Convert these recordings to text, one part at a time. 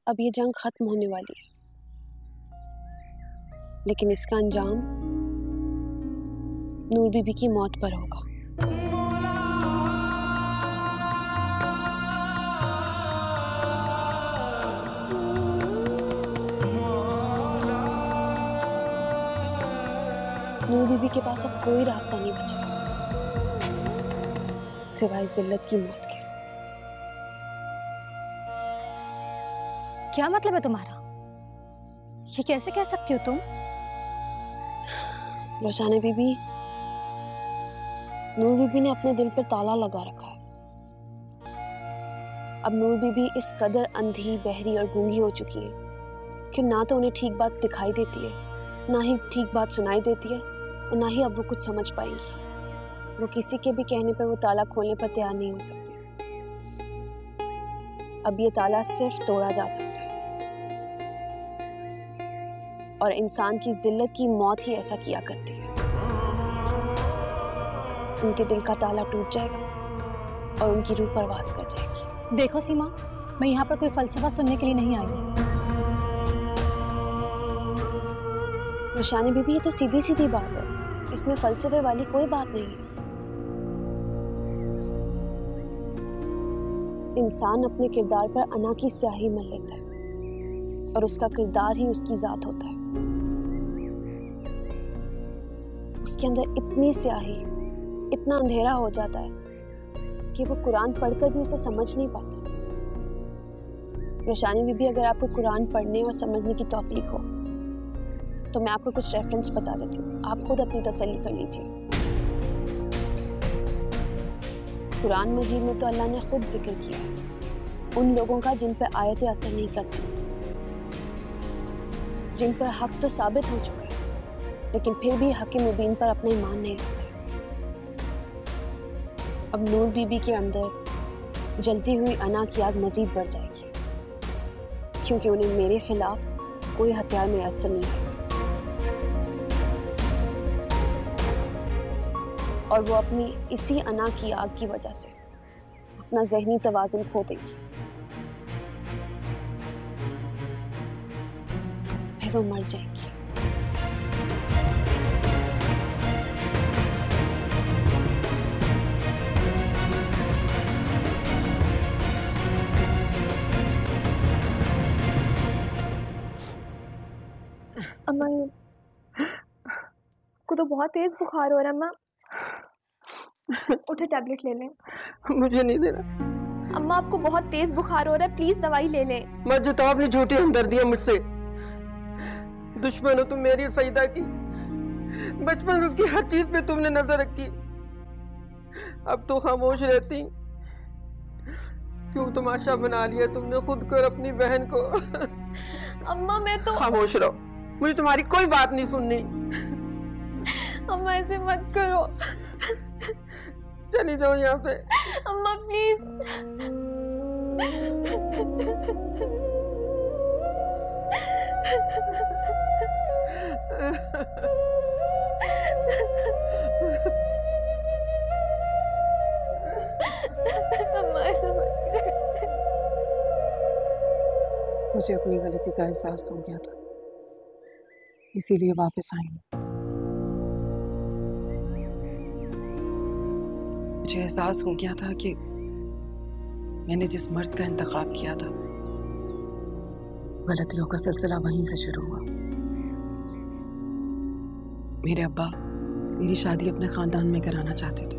अब ये जंग खत्म होने वाली है, लेकिन इसका अंजाम नूर बीबी की मौत पर होगा। नूर बीबी के पास अब कोई रास्ता नहीं बचा सिवाय जिल्लत की मौत के। क्या मतलब है तुम्हारा? ये कैसे कह सकती हो तुम? रोशाना बीबी, नूर बीबी ने अपने दिल पर ताला लगा रखा है। अब नूर बीबी इस कदर अंधी, बहरी और गूंगी हो चुकी है कि ना तो उन्हें ठीक बात दिखाई देती है, ना ही ठीक बात सुनाई देती है, और ना ही अब वो कुछ समझ पाएंगी। वो किसी के भी कहने पर वो ताला खोलने पर तैयार नहीं हो सकती। अब ये ताला सिर्फ तोड़ा जा सकता है, और इंसान की जिल्लत की मौत ही ऐसा किया करती है। उनके दिल का ताला टूट जाएगा और उनकी रूह परवास कर जाएगी। देखो सीमा, मैं यहाँ पर कोई फलसफा सुनने के लिए नहीं आई हूँ। रोशानी बीबी, ये तो सीधी सीधी बात है, इसमें फलसफे वाली कोई बात नहीं है। इंसान अपने किरदार पर अना की स्याही मल लेता है, और उसका किरदार ही उसकी जात होता है। उसके अंदर इतनी स्याही, इतना अंधेरा हो जाता है कि वो कुरान पढ़कर भी उसे समझ नहीं पाता। रोशानी बीबी, अगर आपको कुरान पढ़ने और समझने की तौफीक हो तो मैं आपको कुछ रेफरेंस बता देती हूँ, आप खुद अपनी तसल्ली कर लीजिए। कुरान मजीद में तो अल्लाह ने खुद जिक्र किया है उन लोगों का जिन पर आयतें असर नहीं करती, जिन पर हक तो साबित हो चुका है, लेकिन फिर भी हक मुबीन पर अपना ईमान नहीं रखते। अब नूर बीबी के अंदर जलती हुई अना की आग मजीद बढ़ जाएगी, क्योंकि उन्हें मेरे खिलाफ कोई हथियार में असर नहीं आएगा, और वो अपनी इसी अना की आग की वजह से अपना ज़हनी तवाज़ुन खो देगी। फिर वो मर जाएगी। अम्मा, को तो बहुत तेज बुखार हो रहा है। अम्मा उठे, टैबलेट ले लें। मुझे नहीं देना। अम्मा, आपको बहुत तेज बुखार हो रहा है, प्लीज दवाई ले लें। मत जताओ अपनी झूठी हमदर्दियां मुझसे। दुश्मन हो तुम मेरी और सईदा की। बचपन से उसकी हर चीज पे तुमने नजर रखी, अब तो खामोश रहती। क्यों तमाशा बना लिया तुमने खुद को और अपनी बहन को। अम्मा, मैं तो खामोश रहो, मुझे तुम्हारी कोई बात नहीं सुननी। अम्मा, ऐसे मत करो। चली जाओ यहाँ से। अम्मा प्लीज। अम्मा, ऐसा मत कर। मुझे अपनी गलती का एहसास हो गया था, इसीलिए वापस आई हूँ। मुझे एहसास हो गया था कि मैंने जिस मर्द का इंतखाब किया था, गलतियों का सिलसिला वहीं से शुरू हुआ। मेरे अब्बा मेरी शादी अपने खानदान में कराना चाहते थे,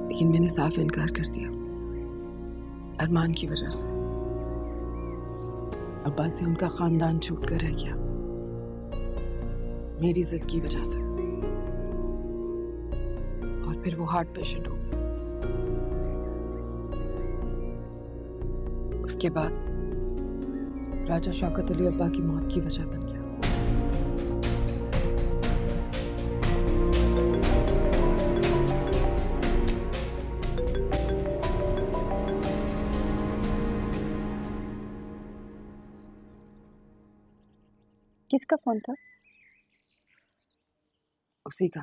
लेकिन मैंने साफ इनकार कर दिया, अरमान की वजह से। अब्बा से उनका खानदान छूट कर रह गया, मेरी जिद की वजह से। और फिर वो हार्ट पेशेंट हो गया। उसके बाद राजा शौकत अली अब्बा की मौत की वजह बन गया। किसका फोन था? उसी का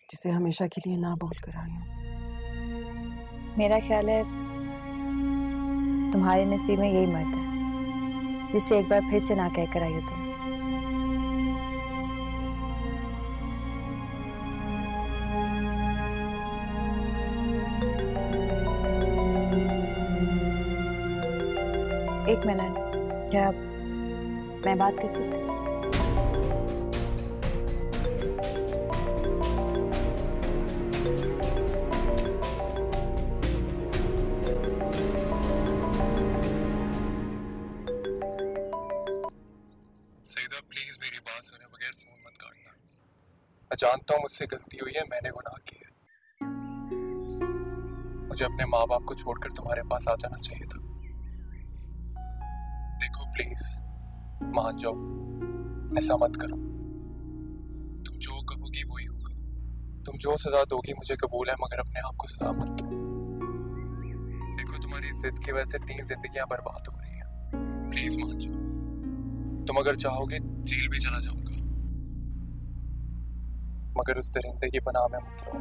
जिसे हमेशा के लिए ना बोल कर आई हूँ। मेरा ख्याल है तुम्हारे नसीब में यही मर्द है जिससे एक बार फिर से ना कह कर आई हो तुम। एक मिनट, क्या मैं बात कर सकती हूँ? प्लीज मेरी बात सुने बगैर फोन मत काटना। मैं जानता हूँ मुझसे गलती हुई है, मैंने गुनाह किया है। मुझे अपने माँ बाप को छोड़कर तुम्हारे पास आ जाना चाहिए था। देखो प्लीज मान जाओ, ऐसा मत करो। तुम जो कहोगी वही होगा। तुम जो सजा दोगी मुझे कबूल है, मगर अपने आप को सजा मत दो। देखो तुम्हारी जिद की वजह से 3 जिंदगियां बर्बाद हो रही हैं। प्लीज मान जाओ। तुम अगर चाहोगे जेल भी चला जाऊंगा, मगर उस दरिंदे की पनाह में मत रहो।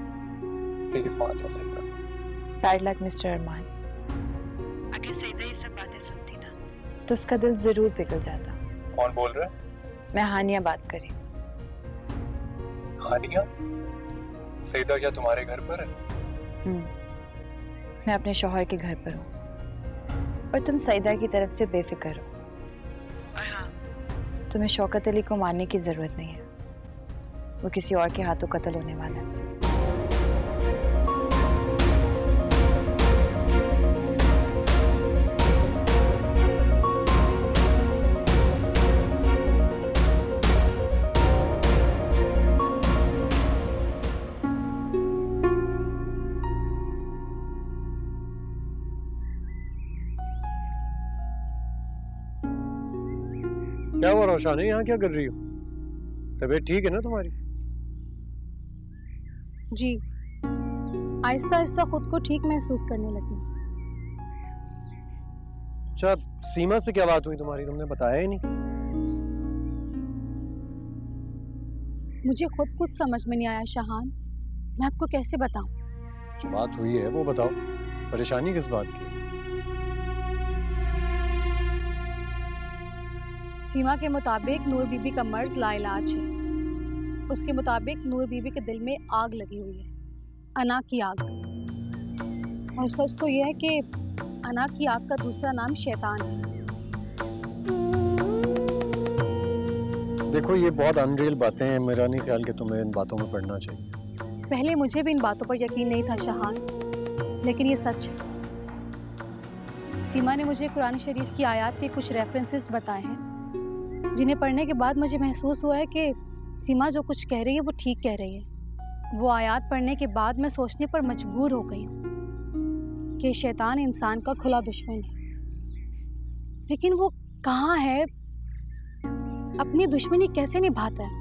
प्लीज मान जाओ सईदा। बैड लक मिस्टर अरमान। अगर सईदा ये सब बातें सुनती ना तो उसका दिल जरूर पिघल जाता। कौन बोल रहा है? मैं हानिया बात करी। हानिया? सईदा क्या तुम्हारे घर पर है? मैं अपने शौहर के घर पर हूँ और तुम सईदा की तरफ से बेफिक्र हो। और हाँ, तुम्हें शौकत अली को मारने की जरूरत नहीं है, वो किसी और के हाथों कत्ल होने वाला है। क्या हुआ रोशानी, यहाँ क्या कर रही हो? तबीयत ठीक है ना तुम्हारी? जी, आहिस्ता आहिस्ता खुद को ठीक महसूस करने लगी। अच्छा, सीमा से क्या बात हुई तुम्हारी? तुमने बताया ही नहीं। मुझे खुद कुछ समझ में नहीं आया शाहान, मैं आपको कैसे बताऊं? जो बात हुई है वो बताओ। परेशानी किस बात की? सीमा के मुताबिक नूर बीबी का मर्ज लाइलाज है। उसके मुताबिक नूर बीबी के दिल में आग लगी हुई है, अना की आग। और सच तो यह है कि अना की आग का दूसरा नाम शैतान है। देखो ये बहुत अनरियल बातें हैं, मेरा नहीं ख्याल कि तुम्हें इन बातों में पढ़ना चाहिए। पहले मुझे भी इन बातों पर यकीन नहीं था शाहान, लेकिन ये सच है। सीमा ने मुझे कुरान शरीफ की आयत के कुछ रेफरेंसेस बताए हैं, जिन्हें पढ़ने के बाद मुझे महसूस हुआ है कि सीमा जो कुछ कह रही है वो ठीक कह रही है। वो आयत पढ़ने के बाद मैं सोचने पर मजबूर हो गई हूँ कि शैतान इंसान का खुला दुश्मन है। लेकिन वो कहाँ है, अपनी दुश्मनी कैसे निभाता है?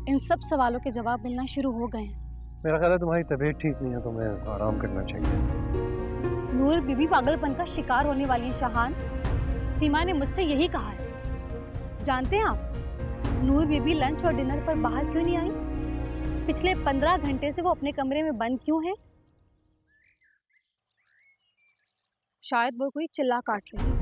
इन सब सवालों के जवाब मिलना शुरू हो गए हैं। मेरा ख्याल है तुम्हारी तबीयत ठीक नहीं है, तुम्हें आराम करना चाहिए। नूर बीबी पागलपन का शिकार होने वाली है शाहान। सीमा ने मुझसे यही कहा है। जानते हैं आप, नूर बीबी लंच और डिनर पर बाहर क्यों नहीं आई? पिछले 15 घंटे से वो अपने कमरे में बंद क्यों है? शायद वो कोई चिल्ला काट रही है।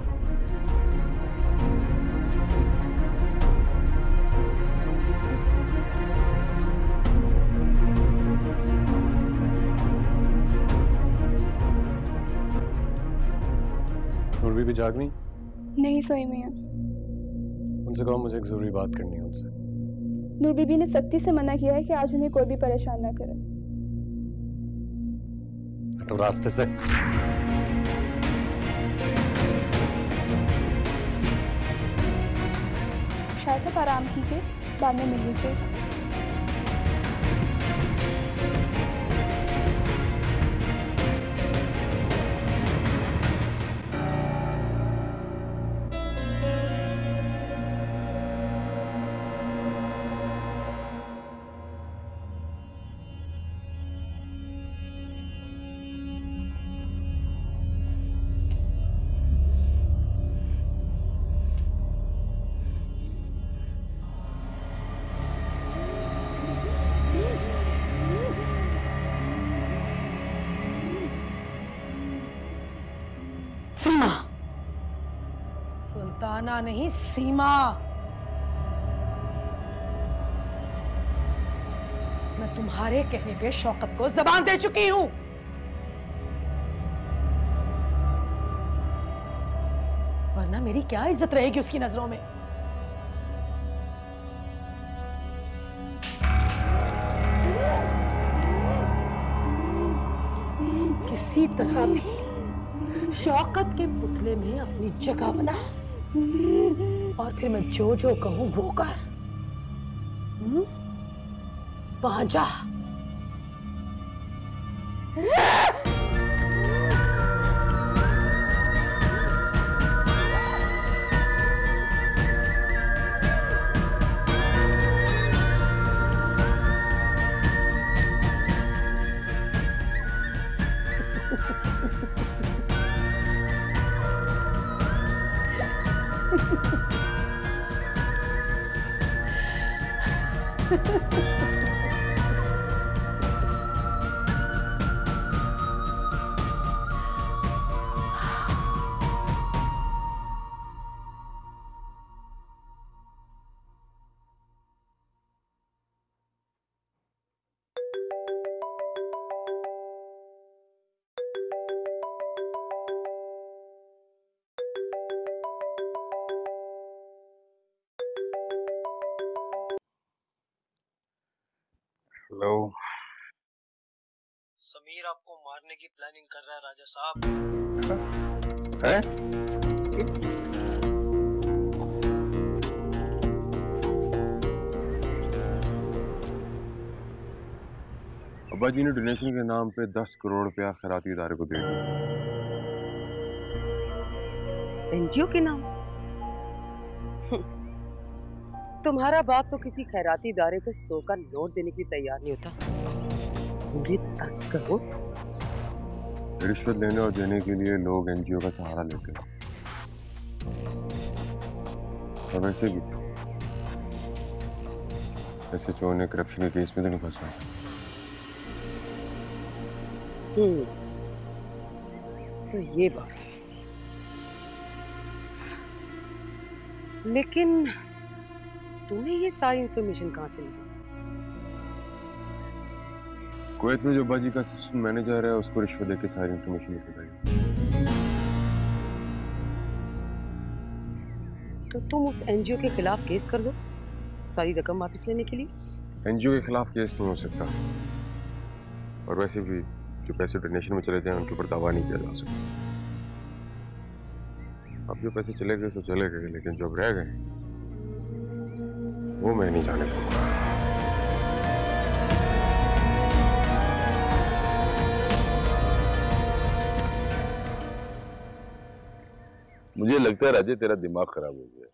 नूर बीबी जाग नहीं? नहीं सोई मैं। उनसे कहो मुझे एक जरूरी बात करनी है उनसे। नूर बीबी ने सख्ती से मना किया है कि आज उन्हें कोई भी परेशान ना करे। तो रास्ते से। शाह साहब आराम कीजिए, बाद में मिल लीजिए। सीमा, सुल्ताना नहीं सीमा। मैं तुम्हारे कहने पे शौकत को जबान दे चुकी हूं। वरना मेरी क्या इज्जत रहेगी उसकी नजरों में। किसी तरह भी शौकत के पुतले में अपनी जगह बना और फिर मैं जो जो कहूं वो कर। वहां जा। हेलो, समीर आपको मारने की प्लानिंग कर रहा है राजा साहब। है? अब्बा जी ने डोनेशन के नाम पे 10 करोड़ रुपया खैराती इदारे को दे दिया। एनजीओ के नाम? तुम्हारा बाप तो किसी खैराती इदारे को 100 का नोट देने के लिए तैयार नहीं होता। पूरे 10 करोड़। रिश्वत लेने और देने के लिए लोग एनजीओ का सहारा लेते हैं। और वैसे भी SHO ने करप्शन के केस में तो नहीं फंसा। तो ये बात है। लेकिन तुम्हें ये सारी इंफॉर्मेशन कहां से मिली? कुवैत में जो अब्बा जी का असिस्टेंट मैनेजर है उसको रिश्वत देके सारी इंफॉर्मेशन निकल गई। तो तुम उस एनजीओ के खिलाफ केस कर दो सारी रकम वापस लेने के लिए। एनजीओ के खिलाफ केस नहीं हो सकता, और वैसे भी जो पैसे डोनेशन में चले जाए उनके ऊपर दावा नहीं किया जा सकता। अब जो पैसे चले गए तो चले गए, लेकिन जो अब रह गए वो मैं नहीं जाने दूंगा। मुझे लगता है राजे तेरा दिमाग खराब हो गया।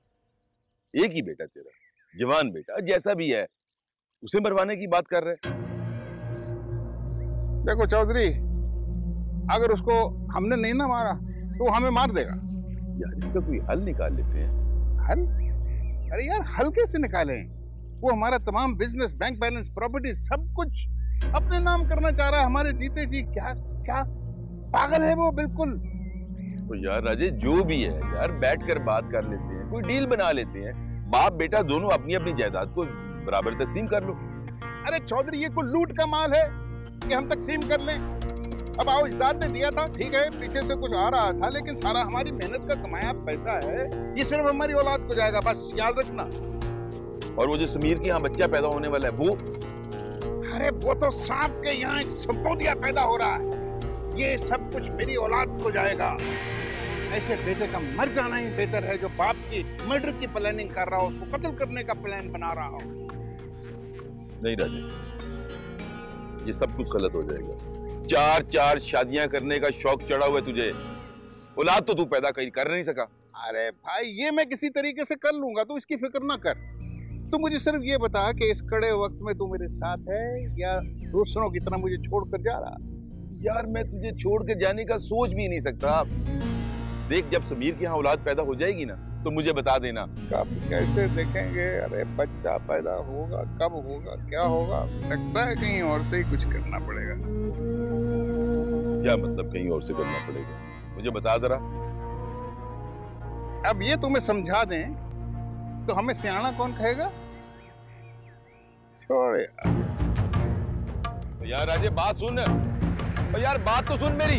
एक ही बेटा तेरा, जवान बेटा जैसा भी है, उसे मरवाने की बात कर रहे। देखो चौधरी, अगर उसको हमने नहीं ना मारा तो वो हमें मार देगा। यार इसका कोई हल निकाल लेते हैं। हल? अरे यार हल कैसे निकालें? वो हमारा तमाम बिजनेस, बैंक बैलेंस, प्रॉपर्टी सब कुछ अपने नाम करना चाह रहा है हमारे जीते जी। क्या क्या पागल है वो बिल्कुल। तो यार राजे जो भी है यार, बैठकर बात कर लेते हैं, कोई डील बना लेते हैं। बाप बेटा दोनों अपनी अपनी जायदाद को बराबर तकसीम कर लो। अरे चौधरी ये कोई लूट का माल है कि हम तकसीम कर लें? अब आओ, इजदाद ने दिया था, ठीक है, पीछे से कुछ आ रहा था, लेकिन सारा हमारी मेहनत का कमाया पैसा है। ये सिर्फ हमारी औलाद को जाएगा, बस याद रखना। और वो जो समीर के यहाँ बच्चा पैदा होने वाला है वो? अरे वो तो सांप के यहाँ एक संपोदिया पैदा हो रहा है। ये सब कुछ मेरी औलाद को जाएगा। ऐसे बेटे का मर जाना ही बेहतर है जो बाप की मर्डर की प्लानिंग कर रहा हो, उसको कत्ल करने का प्लान बना रहा हो। नहीं राजे, ये सब कुछ गलत हो जाएगा। 4 शादियां करने का शौक चढ़ा हुआ है तुझे, औलाद तो तू पैदा कर नहीं सका। अरे भाई ये मैं किसी तरीके से कर लूंगा, तू इसकी फिक्र ना कर। तू मुझे सिर्फ ये बता कि इस कड़े वक्त में तू मेरे साथ है या दूसरों की तरह मुझे छोड़कर जा रहा? यार मैं तुझे छोड़ के जाने का सोच भी नहीं सकता। देख, जब समीर के यहाँ औलाद पैदा हो जाएगी ना तो मुझे बता देना। कब कैसे देखेंगे? अरे बच्चा पैदा होगा, कब होगा, क्या होगा, लगता है कहीं और से ही कुछ करना पड़ेगा। क्या मतलब कहीं और से करना पड़ेगा? मुझे बता जरा, अब ये तुम्हें समझा दें तो हमें सियाना कौन कहेगा? छोड़ यार राजे, बात सुन। यार बात तो सुन मेरी,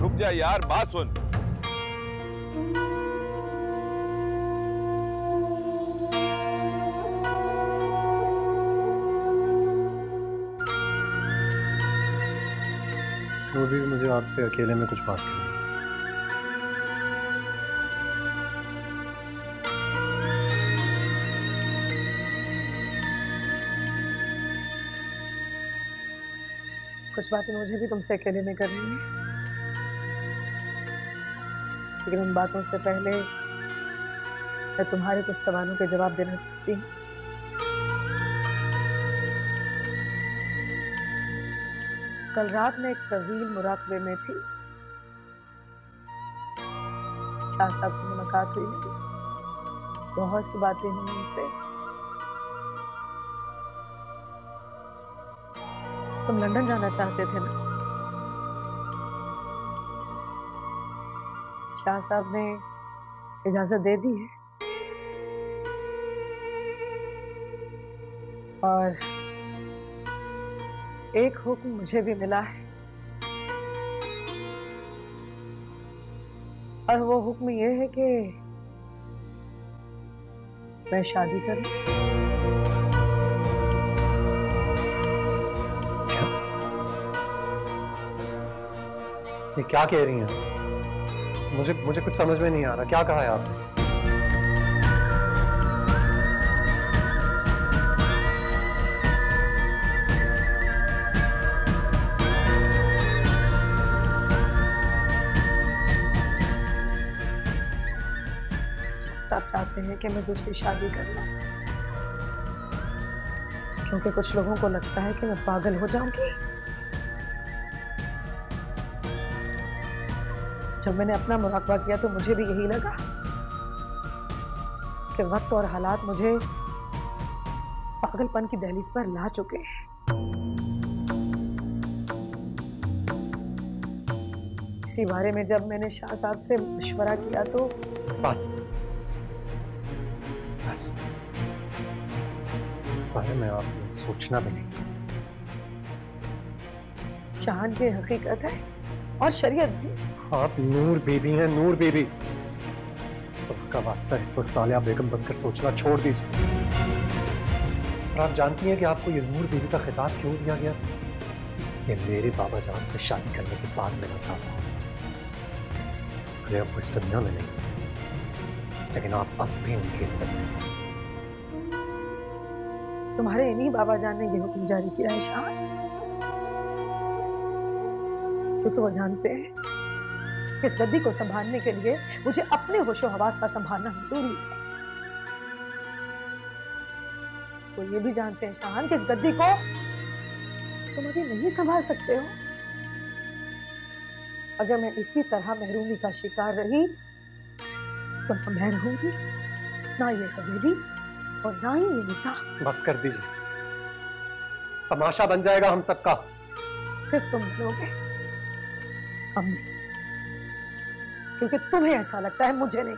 रुक जा यार, बात सुन। वो भी मुझे आपसे अकेले में कुछ बात करनी है। कुछ बातें मुझे भी तुमसे अकेले में करनी है, लेकिन उन बातों से पहले मैं तुम्हारे कुछ सवालों के जवाब देना चाहती हूँ। कल रात में एक तवील मुराकबे में थी। शाह साहब से मुलाकात हुई मेरी, बहुत सी बातें हुई उनसे। तुम लंदन जाना चाहते थे ना? शाह साहब ने इजाजत दे दी है और एक हुक्म मुझे भी मिला है, और वो हुक्म ये है कि मैं शादी करूं। ये क्या कह रही हैं? मुझे कुछ समझ में नहीं आ रहा, क्या कहा है आपने? साहब चाहते हैं कि मैं दूसरी शादी कर लूं, क्योंकि कुछ लोगों को लगता है कि मैं पागल हो जाऊंगी। जब मैंने अपना मुराकबा किया तो मुझे भी यही लगा कि वक्त और हालात मुझे पागलपन की दहलीज पर ला चुके हैं। इसी बारे में जब मैंने शाह साहब से मशवरा किया तो बस इस बारे में आपने सोचना भी नहीं। शाहान की हकीकत है और शरीयत भी। आप नूर बेबी हैं, नूर बेबी। खुदा का वास्ता इस वक्त सालिया बेगम बनकर सोचना छोड़ दीजिए। और आप जानती हैं कि आपको ये नूर बेबी का खिताब क्यों दिया गया था? ये मेरे बाबा जान से शादी करने के बाद मिला था। अरे अब वो इस दुनिया में नहीं, लेकिन आप अब भी उनकी इज्जत हैं। तुम्हारे इन्हीं बाबा जान ने ये हुक्म जारी किया है शाह, क्योंकि वो जानते हैं कि इस गद्दी को संभालने के लिए मुझे अपने होशो हवास का संभालना जरूरी है। वो ये भी जानते हैं शाहान कि इस गद्दी को तुम अभी नहीं संभाल सकते हो। अगर मैं इसी तरह महरूमी का शिकार रही तो ना मैं रहूंगी, ना ये हवेली और ना ही ये निसा। बस कर दीजिए, तमाशा बन जाएगा हम सबका। सिर्फ तुम लोगे, हम नहीं, क्योंकि तुम्हें ऐसा लगता है, मुझे नहीं।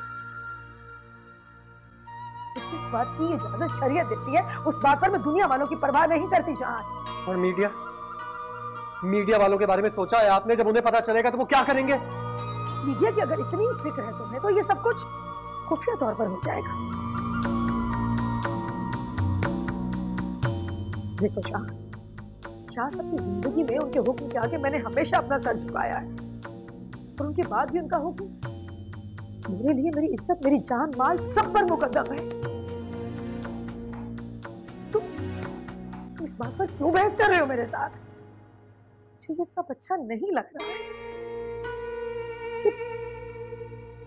जिस बात की इजाजत शरीयत देती है उस बात पर मैं दुनिया वालों की परवाह नहीं करती शाहान। और मीडिया वालों के बारे में सोचा है आपने? जब उन्हें पता चलेगा तो वो क्या करेंगे? मीडिया की अगर इतनी फिक्र है तुम्हें तो ये सब कुछ खुफिया तौर पर हो जाएगा। देखो शाह साहब की जिंदगी में उनके हुक्म के आगे मैंने हमेशा अपना सर झुकाया है, और उनके बाद भी उनका हुक्म मेरे लिए मेरी इज्जत, मेरी जान, माल सब पर मुकद्दम है। तुम इस बात पर क्यों बहस कर रहे हो मेरे साथ? मुझे ये सब अच्छा नहीं लग रहा है।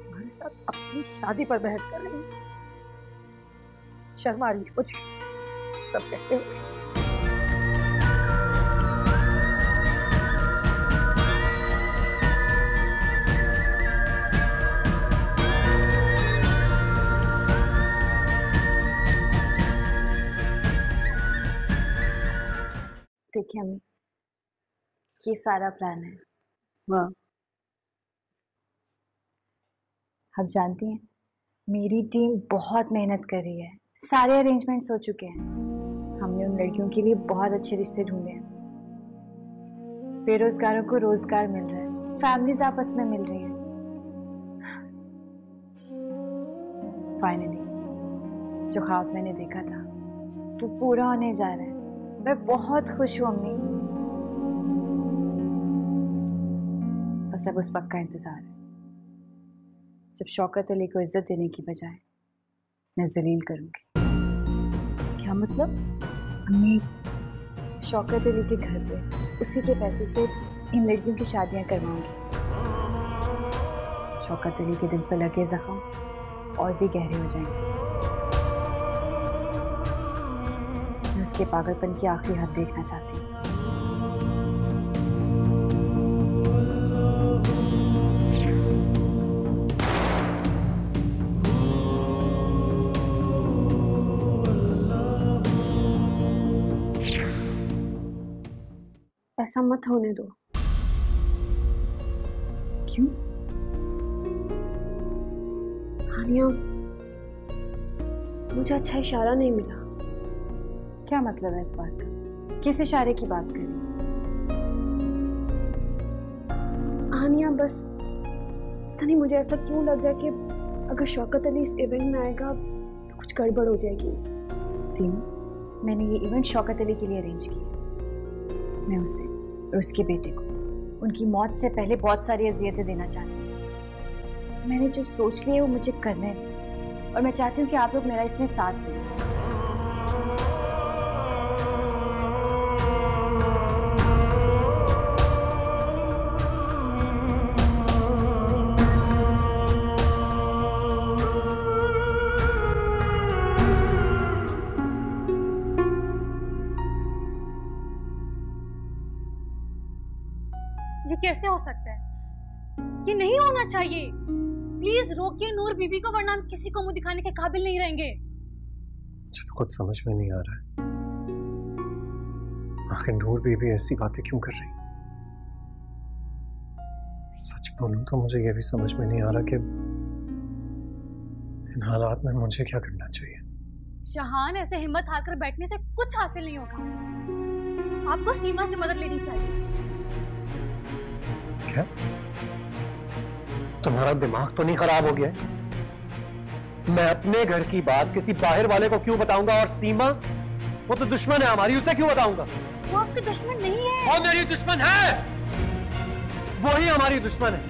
तुम्हारे साथ अपनी शादी पर बहस कर रही हूँ। शर्म आ रही है मुझे सब कहते हुए। देखिए अम्मी, ये सारा प्लान है। हाँ, आप जानती हैं मेरी टीम बहुत मेहनत कर रही है, सारे अरेंजमेंट्स हो चुके हैं। हमने उन लड़कियों के लिए बहुत अच्छे रिश्ते ढूंढे हैं। बेरोजगारों को रोजगार मिल रहा है, फैमिलीज आपस में मिल रही हैं। फाइनली जो ख्वाब मैंने देखा था वो पूरा होने जा रहा है। मैं बहुत खुश हूँ अम्मी। बस अब उस वक्त का इंतजार है जब शौकत अली को इज्जत देने की बजाय मैं जलील करूंगी। क्या मतलब? अम्मी, शौकत अली के घर पे उसी के पैसों से इन लड़कियों की शादियां करवाऊंगी। शौकत अली के दिल पर लगे जख्म और भी गहरे हो जाएंगे। मैं उसके पागलपन की आखिरी हद देखना चाहती हूँ। ऐसा मत होने दो। क्यों? हानिया, मुझे अच्छा इशारा नहीं मिला। क्या मतलब है इस बात का? किस इशारे की बात कर रही? हानिया, बस पता नहीं मुझे ऐसा क्यों लग रहा है कि अगर शौकत अली इस इवेंट में आएगा तो कुछ गड़बड़ हो जाएगी। सीमा, मैंने ये इवेंट शौकत अली के लिए अरेंज किया। मैं उसे और उसके बेटे को उनकी मौत से पहले बहुत सारी अजियतें देना चाहती हूँ। मैंने जो सोच लिया वो मुझे करने दें और मैं चाहती हूँ कि आप लोग मेरा इसमें साथ दें। ये कैसे हो सकता है? ये नहीं होना चाहिए। प्लीज रोकिए नूर बीबी को, वरना हम किसी को मुंह दिखाने के काबिल नहीं रहेंगे। मुझे तो खुद समझ में नहीं आ रहा है आखिर नूर बीबी ऐसी बातें क्यों कर रही। सच बोलूं तो मुझे यह भी समझ में नहीं आ रहा कि इन हालात में मुझे क्या करना चाहिए। शहान, ऐसे हिम्मत हारकर बैठने से कुछ हासिल नहीं होगा। आपको सीमा से मदद लेनी चाहिए। क्या? तुम्हारा दिमाग तो नहीं खराब हो गया है? मैं अपने घर की बात किसी बाहर वाले को क्यों बताऊंगा? और सीमा, वो तो दुश्मन है हमारी, उसे क्यों बताऊंगा? वो आपके दुश्मन नहीं है। वो मेरी दुश्मन है। वो ही हमारी दुश्मन है।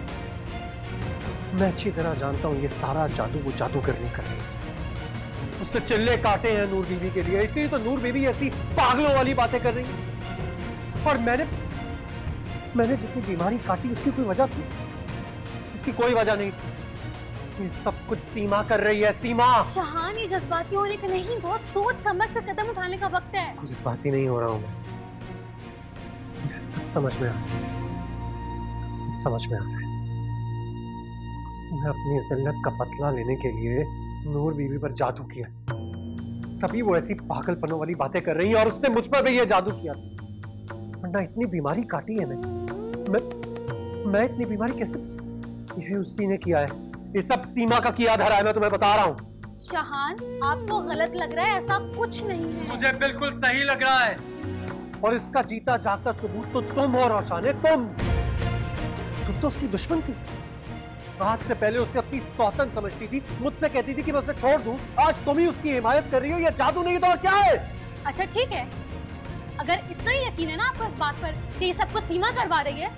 मैं अच्छी तरह जानता हूं ये सारा जादू वो जादूगर नहीं कर रही। उसने चिल्ले काटे हैं नूर बीबी के लिए, इसीलिए तो नूर बीबी ऐसी पागलों वाली बातें कर रही है। और मैंने जितनी बीमारी काटी उसकी कोई वजह थी? उसकी कोई वजह नहीं थी। ये सब कुछ सीमा कर रही है। सीमा! शहान, ये जज्बाती होने का नहीं, बहुत सोच समझ कर कदम उठाने का वक्त है। कुछ जज्बाती नहीं हो रहा हूं मैं। मुझे सब समझ में आ रहा है। सब समझ में आ रहा है। उसने अपनी जिल्लत का बदला लेने के लिए नूर बीबी पर जादू किया, तभी वो ऐसी पागलपनों वाली बातें कर रही है। और उसने मुझ पर भी ये जादू किया, वरना इतनी बीमारी काटी है मैं इतनी बीमारी कैसे? ये उसी ने किया है। ये सब सीमा का किया धरा है, मैं तुम्हें बता रहा हूँ। शहान, आपको गलत लग रहा है, ऐसा कुछ नहीं है। मुझे बिल्कुल सही लग रहा है। और इसका जीता जागता सबूत तो तुम हो रोशान, तुम तो उसकी दुश्मन थी। आज से पहले उसे अपनी सौतन समझती थी, मुझसे कहती थी कि मैं उसे छोड़ दूं। आज तुम ही उसकी हिमायत कर रही हो। ये जादू नहीं तो और क्या है? अच्छा ठीक है, अगर इतना ही यकीन है ना आपको इस बात पर कि ये सब कुछ सीमा करवा रही है,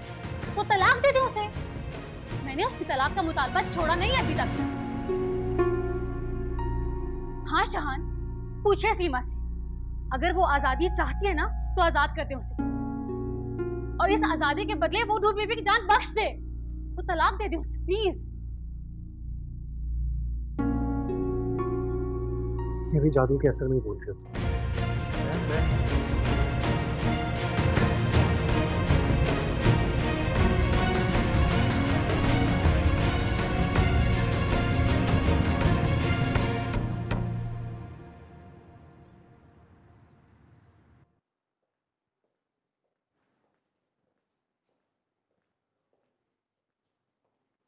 तो तलाक दे दे उसे। मैंने उसकी तलाक का मुतालबा छोड़ा नहीं अभी तक। हाँ शहान, पूछे सीमा से, अगर वो आजादी चाहती है ना तो आजाद कर दे उसे, और इस आजादी के बदले वो दूध बेबी की जान बख्श दे, तो तलाक दे दे उसे प्लीज। ये भी जादू के असर में बोल रही हो तुम।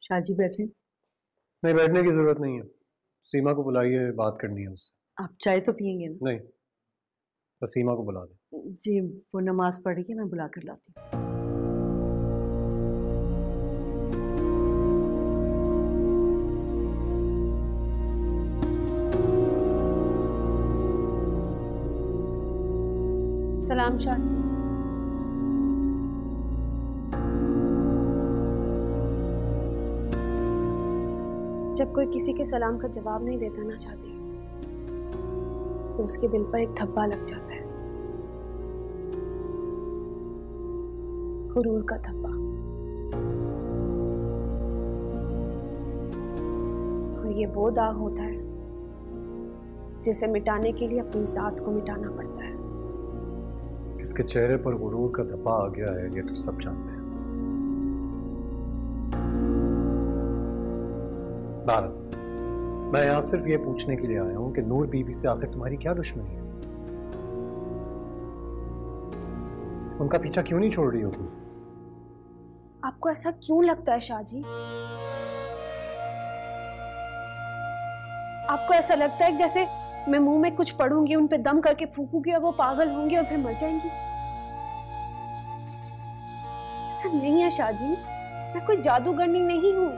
शाहजी बैठे। नहीं, बैठने की जरूरत नहीं है। सीमा को बुलाइए, बात करनी है उससे। आप चाय तो पियेंगे ना? नहीं, बस सीमा को बुला दे। जी, वो नमाज पढ़ के मैं बुला कर लाती हूँ। सलाम शाह जी। जब कोई किसी के सलाम का जवाब नहीं देता ना शाह जी, तो उसके दिल पर एक धब्बा लग जाता है, गुरूर का धब्बा। और ये वो दाग होता है जिसे मिटाने के लिए अपनी जात को मिटाना पड़ता है। इसके चेहरे पर गुरूर का धब्बा आ गया है, ये तो सब जानते हैं। भारत, मैं यहाँ सिर्फ ये पूछने के लिए आया हूँ कि नूर बीबी से आखिर तुम्हारी क्या दुश्मनी है? उनका पीछा क्यों नहीं छोड़ रही हो तुम? आपको ऐसा क्यों लगता है शाह जी? आपको ऐसा लगता है कि जैसे मैं मुंह में कुछ पढ़ूंगी, उन पे दम करके फूकूंगी और वो पागल होंगे और फिर मर जाएंगी? ऐसा नहीं है शाह जी, मैं कोई जादूगरनी नहीं हूं।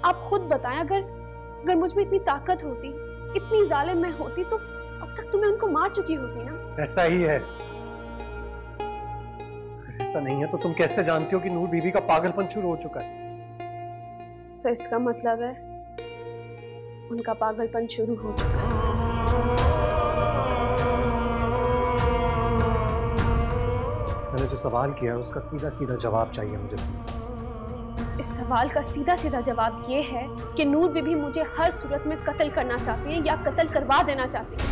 आप खुद बताएं, अगर मुझ में इतनी ताकत होती, इतनी जालिम मैं होती, तो अब तक तो मैं उनको मार चुकी होती ना। ऐसा ही है। अगर ऐसा नहीं है तो तुम कैसे जानती हो कि नूर बीबी का पागलपन शुरू हो चुका है? तो इसका मतलब है उनका पागलपन शुरू हो चुका है। मैंने जो सवाल किया है उसका सीधा सीधा जवाब चाहिए मुझे। इस सवाल का सीधा सीधा जवाब ये है कि नूर बीबी मुझे हर सूरत में कत्ल करना चाहती है या कत्ल करवा देना चाहती है।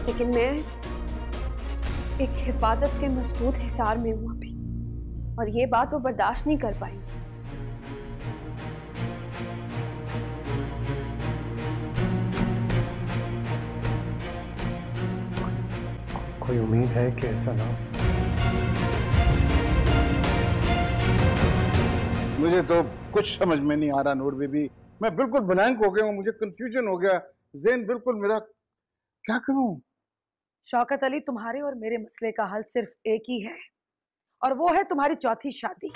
लेकिन मैं एक हिफाजत के मजबूत हिसार में हूं अभी, और ये बात वो बर्दाश्त नहीं कर पाएंगी। कोई उम्मीद है कि ऐसा ना? मुझे तो कुछ समझ में नहीं आ रहा नूर बीबी, मैं बिल्कुल ब्लैंक हो गया हूँ, मुझे कंफ्यूजन हो गया, ज़हन बिल्कुल मेरा, क्या करूं? शौकत अली, तुम्हारे और मेरे मसले का हल सिर्फ एक ही है, और वो है तुम्हारी चौथी शादी।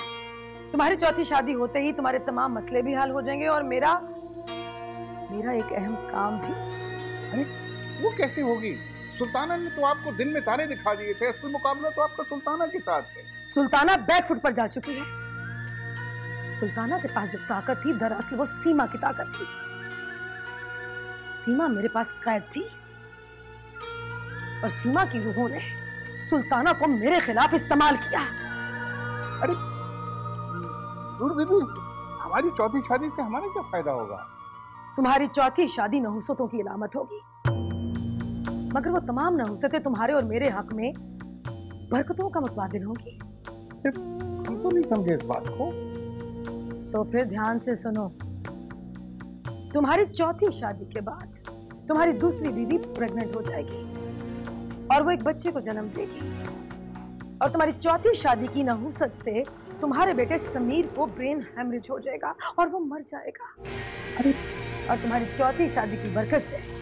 तुम्हारी चौथी शादी होते ही तुम्हारे तमाम मसले भी हल हो जाएंगे और मेरा एक अहम काम भी। अरे वो कैसे होगी? सुल्ताना ने तो आपको दिन में तारे दिखा दिए थे, असल मुकाबला तो आपका सुल्ताना के साथ है। सुल्ताना बैकफुट पर जा चुकी है। सुल्ताना के पास जो ताकत थी, दरअसल वो सीमा की ताकत थी। सीमा मेरे पास कैद थी और सीमा की रूहों ने सुल्ताना को मेरे खिलाफ इस्तेमाल किया। अरे नूर बीबी, हमारी चौथी शादी से हमारा क्या फायदा होगा? तुम्हारी चौथी शादी नहुसतों की इलामत होगी, मगर वो तमाम नहुसतें तुम्हारे और मेरे हक में बरकतों का मुतबादिल होंगी। हम तो नहीं समझे इस बात को। तो फिर ध्यान से सुनो, तुम्हारी चौथी शादी के बाद तुम्हारी दूसरी बीवी प्रेग्नेंट हो जाएगी और वो एक बच्चे को जन्म देगी, और तुम्हारी चौथी शादी की नहुसत से तुम्हारे बेटे समीर को ब्रेन हेमरेज हो जाएगा और वो मर जाएगा। अरे, और तुम्हारी चौथी शादी की बरकत से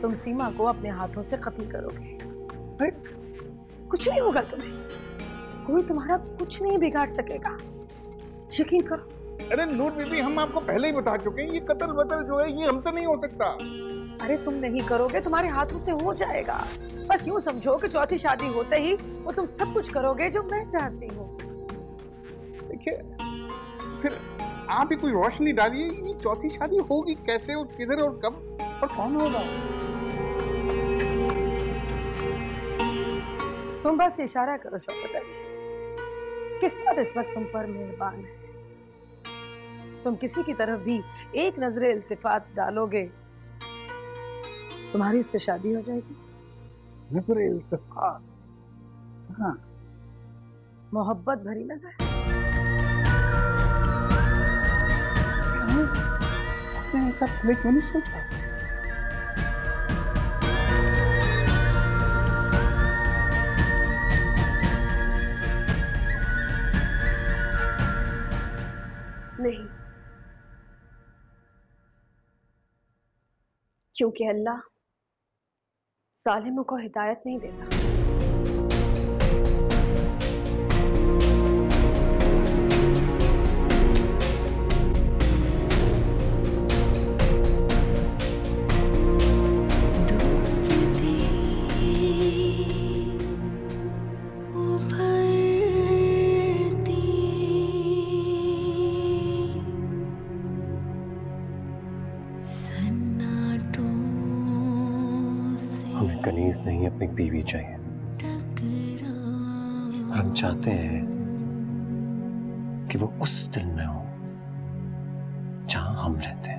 तुम सीमा को अपने हाथों से कत्ल करोगे। अरे, कुछ नहीं होगा तुम्हें, कोई तुम्हारा कुछ नहीं बिगाड़ सकेगा, यकीन करो। अरे नूर बीबी, हम आपको पहले ही बता चुके हैं, ये कत्ल बदल जो है ये हमसे नहीं हो सकता। अरे तुम नहीं करोगे, तुम्हारे हाथों से हो जाएगा। बस यूं समझो कि चौथी शादी होते ही वो तुम सब कुछ करोगे जो मैं चाहती हूँ। देखिए, फिर आप ही कोई रोशनी डालिए, ये चौथी शादी होगी कैसे और किधर और कब और कौन होगा? तुम बस इशारा करो शौकत अली, किस्मत इस वक्त तुम पर मेहरबान है। तुम किसी की तरफ भी एक नजरे इल्तिफात डालोगे, तुम्हारी उससे शादी हो जाएगी। नजरे इल्तिफात? हाँ, मोहब्बत भरी नजर। आपने ऐसा पहले क्यों नहीं सोचा? क्योंकि अल्लाह जालिमों को हिदायत नहीं देता। हमें कनीज नहीं, अपनी बीवी चाहिए। और हम चाहते हैं कि वो उस दिल में हो जहां हम रहते हैं।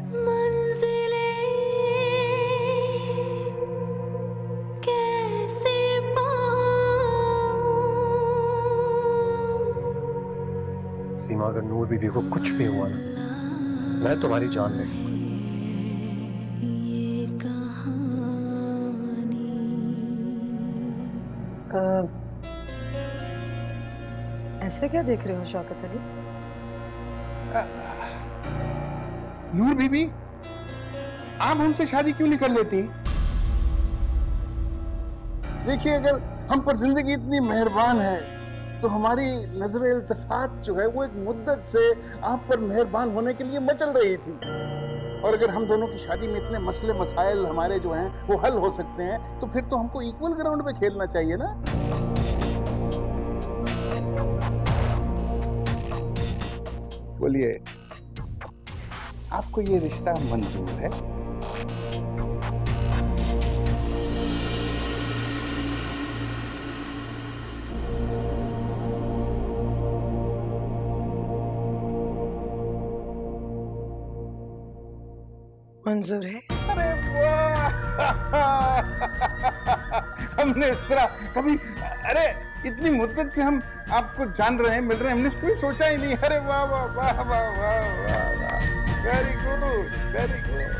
सीमा, अगर नूर बीबी को कुछ भी हुआ ना, मैं तुम्हारी जान ले लूंगा। ऐसे क्या देख रहे हो शौकत अली? नूर बीबी, आप हमसे शादी क्यों नहीं कर लेती? देखिए, अगर हम पर जिंदगी इतनी मेहरबान है तो हमारी नजर इल्तिफात जो है वो एक मुद्दत से आप पर मेहरबान होने के लिए मचल रही थी। और अगर हम दोनों की शादी में इतने मसले मसाइल हमारे जो हैं वो हल हो सकते हैं तो फिर तो हमको इक्वल ग्राउंड पे खेलना चाहिए ना। बोलिए, आपको ये रिश्ता मंजूर है? मंजूर है। अरे वाह! हमने इस तरह कभी, अरे इतनी मुद्दत से हम आपको जान रहे हैं, मिल रहे हैं, हमने कोई सोचा ही नहीं। अरे वाह वाह वाह वाह वाह वाह, वेरी गुड, वेरी गुड।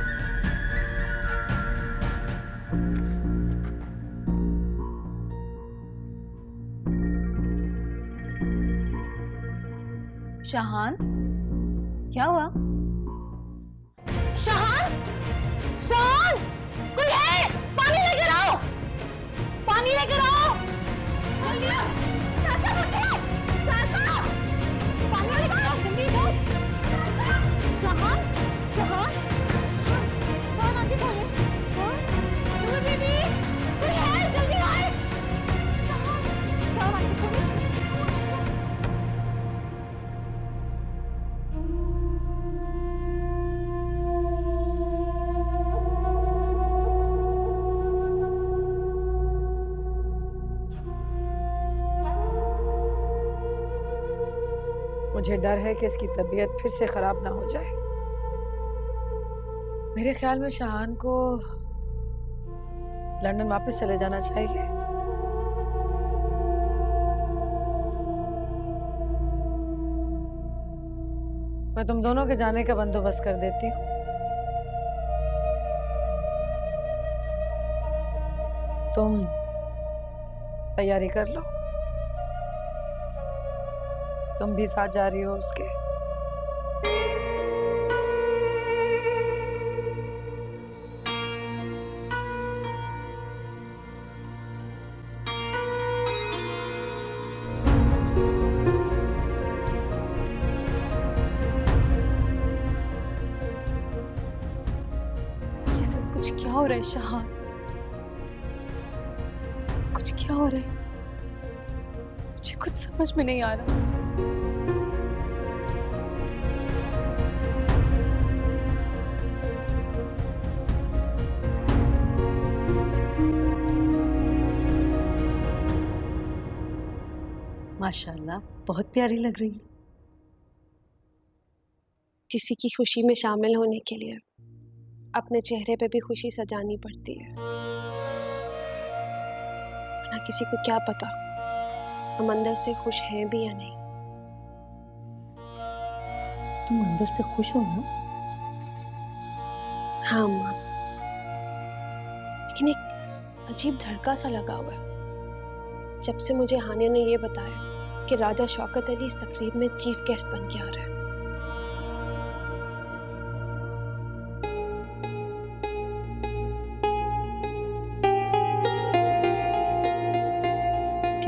शाहान, क्या हुआ? शाहान, शाहान, कोई है? पानी लेकर आओ, पानी लेकर आओ। जल्दी आओ, चाचा उठो, चाचा, पानी लेकर आओ, जल्दी जाओ। शाहान, शाहान, शाहान आके बोले, शाहान, नूर बीबी, कोई है? जल्दी आए। शाहान, शाहान आके बोले। मुझे डर है कि इसकी तबीयत फिर से खराब ना हो जाए। मेरे ख्याल में शाहान को लंदन वापस चले जाना चाहिए। मैं तुम दोनों के जाने का बंदोबस्त कर देती हूँ। तुम तैयारी कर लो, तुम भी साथ जा रही हो उसके। ये सब कुछ क्या हो रहा है शाहान? सब कुछ क्या हो रहा है? मुझे कुछ समझ में नहीं आ रहा। माशाल्लाह, बहुत प्यारी लग रही है। किसी की खुशी में शामिल होने के लिए अपने चेहरे पे भी खुशी सजानी पड़ती है, वरना किसी को क्या पता हम अंदर से खुश हैं भी या नहीं। तुम अंदर से खुश हो ना? हाँ माँ, लेकिन एक अजीब धड़का सा लगा हुआ है जब से मुझे हानिया ने ये बताया कि राजा शौकत अली इस तकरीब में चीफ गेस्ट बन के आ रहा है।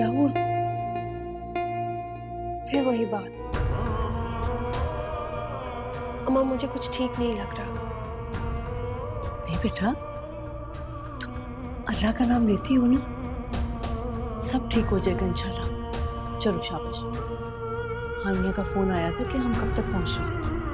क्या हुआ? फिर वही बात। अम्मा मुझे कुछ ठीक नहीं लग रहा। नहीं बेटा, तुम अल्लाह का नाम लेती हो ना, सब ठीक हो जाएगा इंशाल्लाह। चलो शाबाश। हानिया का फोन आया था कि हम कब तक पहुंच रहे हैं।